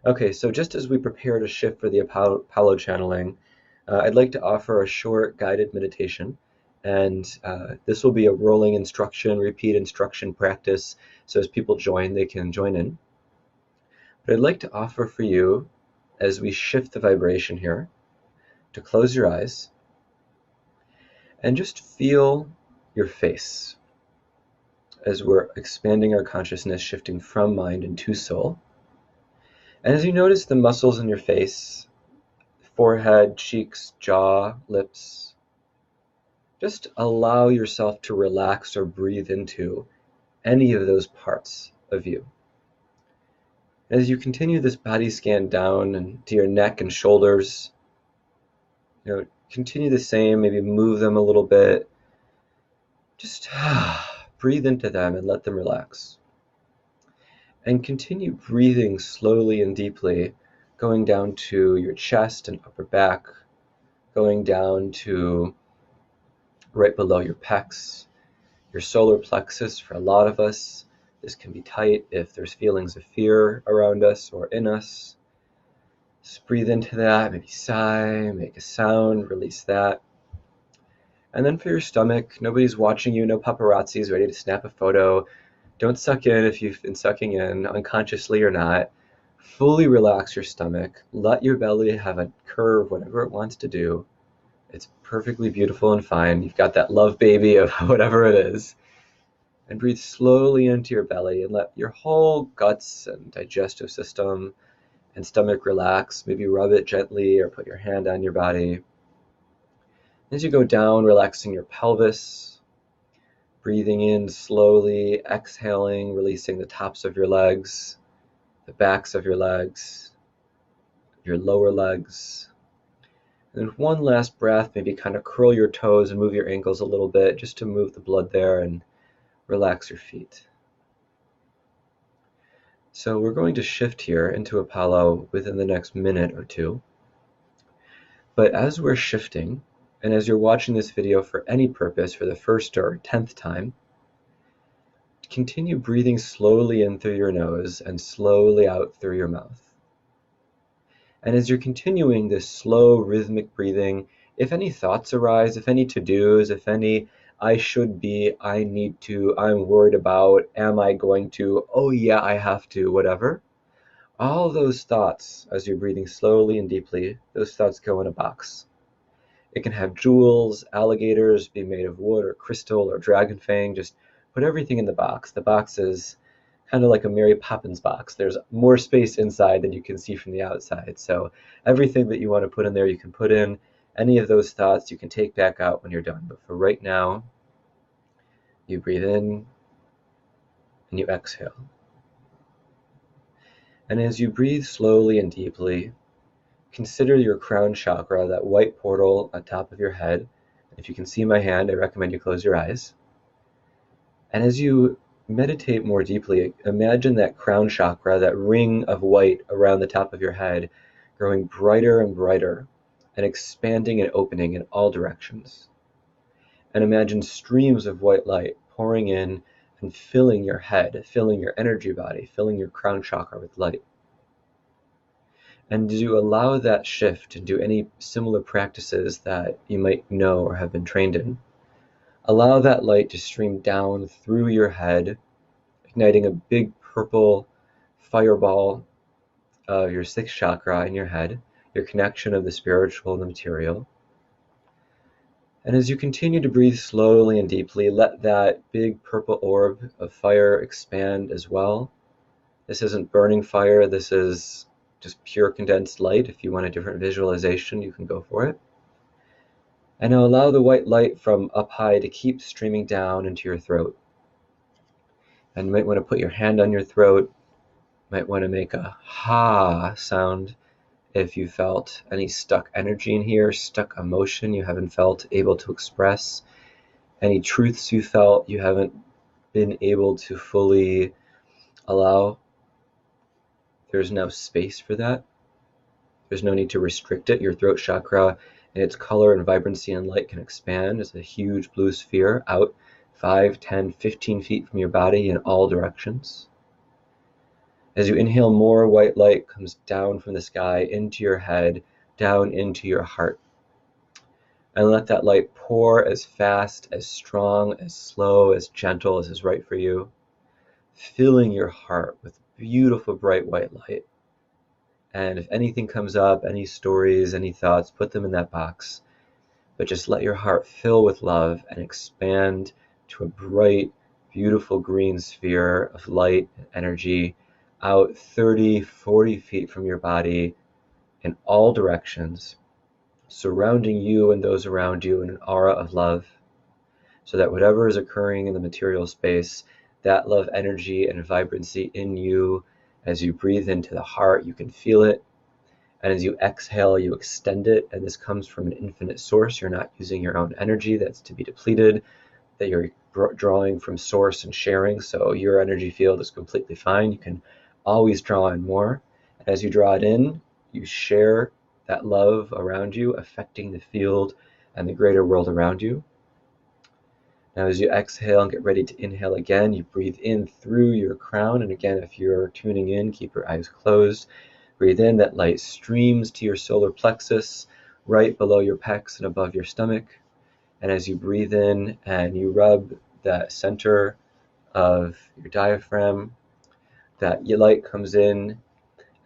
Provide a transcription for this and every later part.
Okay, so just as we prepare to shift for the Apollo channeling, I'd like to offer a short guided meditation. And this will be a rolling instruction, repeat instruction practice. So as people join, they can join in. But I'd like to offer for you, as we shift the vibration here, to close your eyes and just feel your face as we're expanding our consciousness, shifting from mind into soul. And as you notice the muscles in your face, forehead, cheeks, jaw, lips, just allow yourself to relax or breathe into any of those parts of you. As you continue this body scan down and to your neck and shoulders, continue the same, maybe move them a little bit. Just breathe into them and let them relax. And continue breathing slowly and deeply, going down to your chest and upper back, going down to right below your pecs, your solar plexus. For a lot of us, this can be tight if there's feelings of fear around us or in us. Just breathe into that, maybe sigh, make a sound, release that. And then for your stomach, nobody's watching you, no paparazzis ready to snap a photo. Don't suck in if you've been sucking in, unconsciously or not. Fully relax your stomach. Let your belly have a curve, whatever it wants to do. It's perfectly beautiful and fine. You've got that love baby of whatever it is. And breathe slowly into your belly and let your whole guts and digestive system and stomach relax. Maybe rub it gently or put your hand on your body. As you go down, relaxing your pelvis, breathing in slowly, exhaling, releasing the tops of your legs, the backs of your legs, your lower legs. And one last breath, maybe kind of curl your toes and move your ankles a little bit just to move the blood there and relax your feet. So we're going to shift here into Apollo within the next minute or two. But as we're shifting, and as you're watching this video for any purpose for the first or 10th time, continue breathing slowly in through your nose and slowly out through your mouth. And as you're continuing this slow rhythmic breathing, if any thoughts arise, if any to-dos, if any I should be, I need to, I'm worried about, am I going to, oh yeah, I have to, whatever, all those thoughts, as you're breathing slowly and deeply, those thoughts go in a box. It can have jewels, alligators, be made of wood or crystal or dragon fang. Just put everything in the box. The box is kind of like a Mary Poppins box. There's more space inside than you can see from the outside. So everything that you want to put in there, you can put in. Any of those thoughts you can take back out when you're done. But for right now, you breathe in and you exhale. And as you breathe slowly and deeply, consider your crown chakra, that white portal on top of your head. If you can see my hand, I recommend you close your eyes. And as you meditate more deeply, imagine that crown chakra, that ring of white around the top of your head, growing brighter and brighter and expanding and opening in all directions. And imagine streams of white light pouring in and filling your head, filling your energy body, filling your crown chakra with light. And to allow that shift and do any similar practices that you might know or have been trained in, allow that light to stream down through your head, igniting a big purple fireball of your sixth chakra in your head, your connection of the spiritual and the material. And as you continue to breathe slowly and deeply, let that big purple orb of fire expand as well. This isn't burning fire, this is just pure condensed light. If you want a different visualization, you can go for it. And now allow the white light from up high to keep streaming down into your throat. And you might want to put your hand on your throat, might want to make a ha sound if you felt any stuck energy in here, stuck emotion you haven't felt able to express, any truths you felt you haven't been able to fully allow. There's no space for that. There's no need to restrict it. Your throat chakra and its color and vibrancy and light can expand as a huge blue sphere out 5, 10, 15 feet from your body in all directions. As you inhale, more white light comes down from the sky into your head, down into your heart. And let that light pour as fast, as strong, as slow, as gentle as is right for you, filling your heart with beautiful bright white light. And if anything comes up, any stories, any thoughts, put them in that box. But just let your heart fill with love and expand to a bright, beautiful green sphere of light and energy out 30, 40 feet from your body in all directions, surrounding you and those around you in an aura of love, so that whatever is occurring in the material space, that love energy and vibrancy in you, as you breathe into the heart, you can feel it. And as you exhale, you extend it. And this comes from an infinite source. You're not using your own energy that's to be depleted, that you're drawing from source and sharing. So your energy field is completely fine. You can always draw in more. And as you draw it in, you share that love around you, affecting the field and the greater world around you. Now, as you exhale and get ready to inhale again, you breathe in through your crown. And again, if you're tuning in, keep your eyes closed. Breathe in, that light streams to your solar plexus, right below your pecs and above your stomach. And as you breathe in and you rub that center of your diaphragm, that light comes in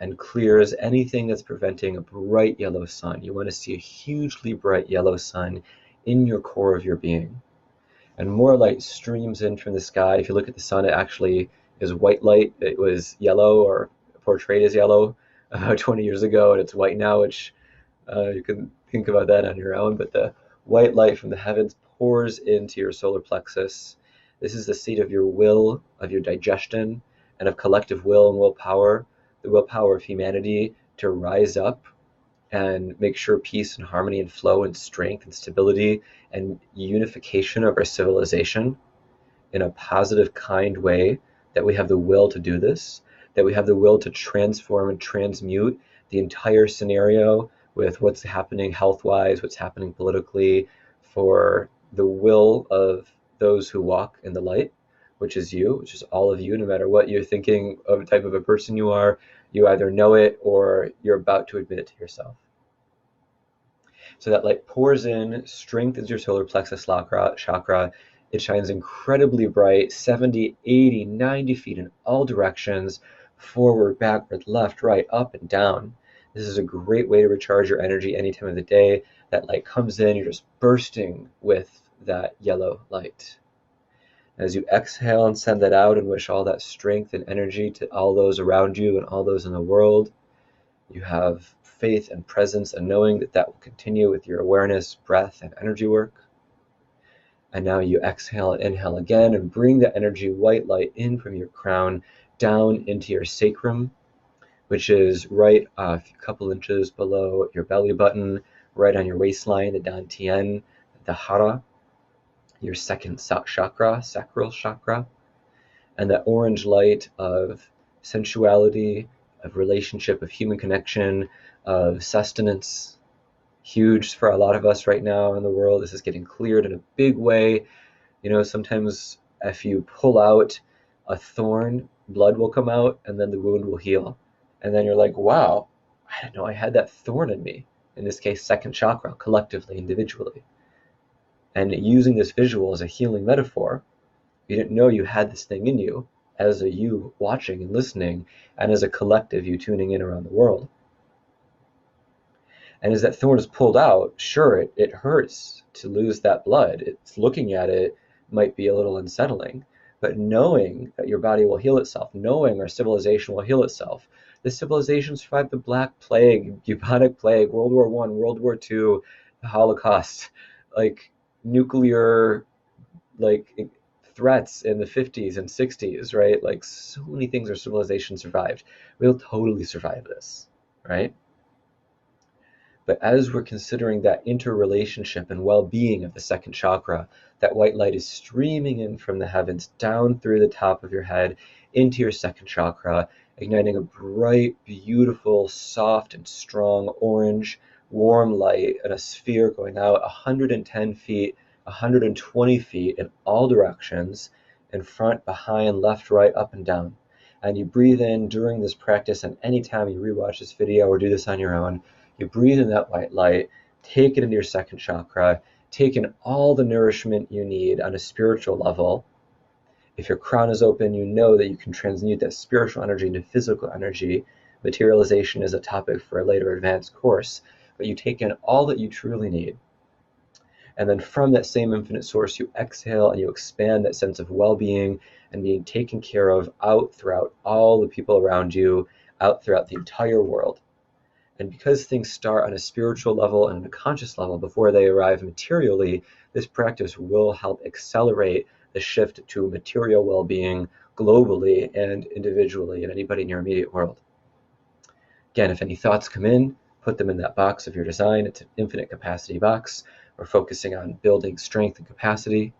and clears anything that's preventing a bright yellow sun. You want to see a hugely bright yellow sun in your core of your being. And more light streams in from the sky. If you look at the sun, it actually is white light. It was yellow or portrayed as yellow 20 years ago, and it's white now, which you can think about that on your own. But the white light from the heavens pours into your solar plexus. This is the seat of your will, of your digestion, and of collective will and willpower, the willpower of humanity to rise up and make sure peace and harmony and flow and strength and stability and unification of our civilization in a positive, kind way, that we have the will to do this, that we have the will to transform and transmute the entire scenario with what's happening health-wise, what's happening politically, for the will of those who walk in the light, which is you, which is all of you. No matter what you're thinking of the type of a person you are, you either know it or you're about to admit it to yourself. So that light pours in, strengthens your solar plexus chakra. It shines incredibly bright, 70, 80, 90 feet in all directions, forward, backward, left, right, up, and down. This is a great way to recharge your energy any time of the day. That light comes in, you're just bursting with that yellow light. As you exhale and send that out and wish all that strength and energy to all those around you and all those in the world, you have faith and presence and knowing that that will continue with your awareness, breath, and energy work. And now you exhale and inhale again and bring the energy white light in from your crown down into your sacrum, which is right a couple inches below your belly button, right on your waistline, the dantian, the hara, your second chakra, sacral chakra. And that orange light of sensuality, of relationship, of human connection, of sustenance, huge for a lot of us right now in the world. This is getting cleared in a big way. You know, sometimes if you pull out a thorn, blood will come out and then the wound will heal. And then you're like, wow, I didn't know I had that thorn in me. In this case, second chakra, collectively, individually. And using this visual as a healing metaphor, you didn't know you had this thing in you as a you watching and listening, and as a collective you tuning in around the world. And as that thorn is pulled out, sure, it hurts to lose that blood. It's looking at it might be a little unsettling, but knowing that your body will heal itself, knowing our civilization will heal itself. This civilization survived the Black Plague, bubonic plague, World War I, World War II, the Holocaust, like nuclear, like threats in the 50s and 60s, right? Like so many things our civilization survived. We'll totally survive this, right? But as we're considering that interrelationship and well-being of the second chakra, that white light is streaming in from the heavens down through the top of your head into your second chakra, igniting a bright, beautiful, soft and strong orange, warm light in a sphere going out 110 feet, 120 feet in all directions, in front, behind, left, right, up and down. And you breathe in during this practice, and anytime you rewatch this video or do this on your own, you breathe in that white light, take it into your second chakra, take in all the nourishment you need on a spiritual level. If your crown is open, you know that you can transmute that spiritual energy into physical energy. Materialization is a topic for a later advanced course, but you take in all that you truly need. And then from that same infinite source, you exhale and you expand that sense of well-being and being taken care of out throughout all the people around you, out throughout the entire world. And because things start on a spiritual level and on a conscious level before they arrive materially, this practice will help accelerate the shift to material well-being globally and individually in anybody in your immediate world. Again, if any thoughts come in, put them in that box of your design. It's an infinite capacity box. We're focusing on building strength and capacity.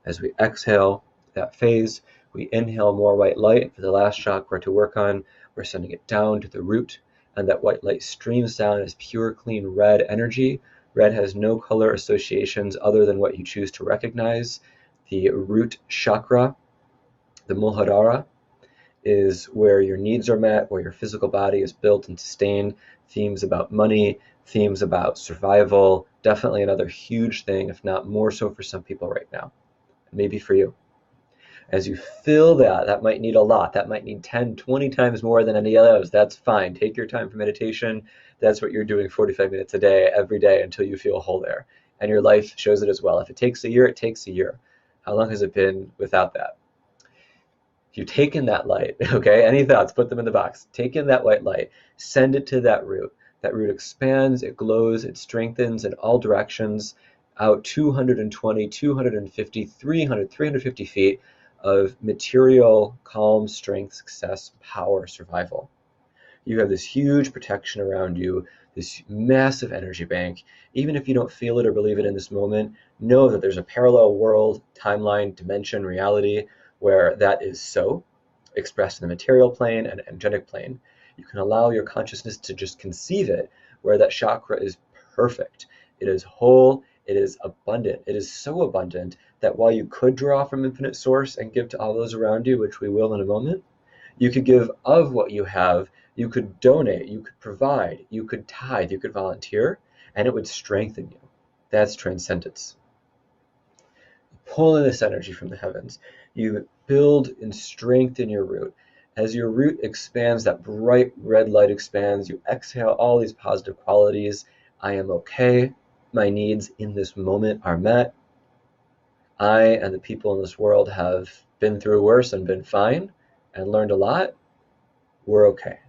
As we exhale that phase, we inhale more white light. For the last chakra to work on, we're sending it down to the root, and that white light streams down as pure, clean red energy. Red has no color associations other than what you choose to recognize. The root chakra, the Muladhara, is where your needs are met, where your physical body is built and sustained. Themes about money, themes about survival, definitely another huge thing, if not more so for some people right now, maybe for you. As you feel that, that might need a lot. That might need 10, 20 times more than any of those. That's fine. Take your time for meditation. That's what you're doing 45 minutes a day, every day until you feel whole there. And your life shows it as well. If it takes a year, it takes a year. How long has it been without that? You take in that light, okay? Any thoughts, put them in the box. Take in that white light, send it to that root. That root expands, it glows, it strengthens in all directions, out 220, 250, 300, 350 feet of material, calm, strength, success, power, survival. You have this huge protection around you, this massive energy bank. Even if you don't feel it or believe it in this moment, know that there's a parallel world, timeline, dimension, reality where that is so, expressed in the material plane and energetic plane. You can allow your consciousness to just conceive it, where that chakra is perfect. It is whole, it is abundant. It is so abundant that while you could draw from infinite source and give to all those around you, which we will in a moment, you could give of what you have, you could donate, you could provide, you could tithe, you could volunteer, and it would strengthen you. That's transcendence. Pull in this energy from the heavens. You build and strengthen your root. As your root expands, that bright red light expands, you exhale all these positive qualities. I am okay. My needs in this moment are met. I and the people in this world have been through worse and been fine and learned a lot. We're okay.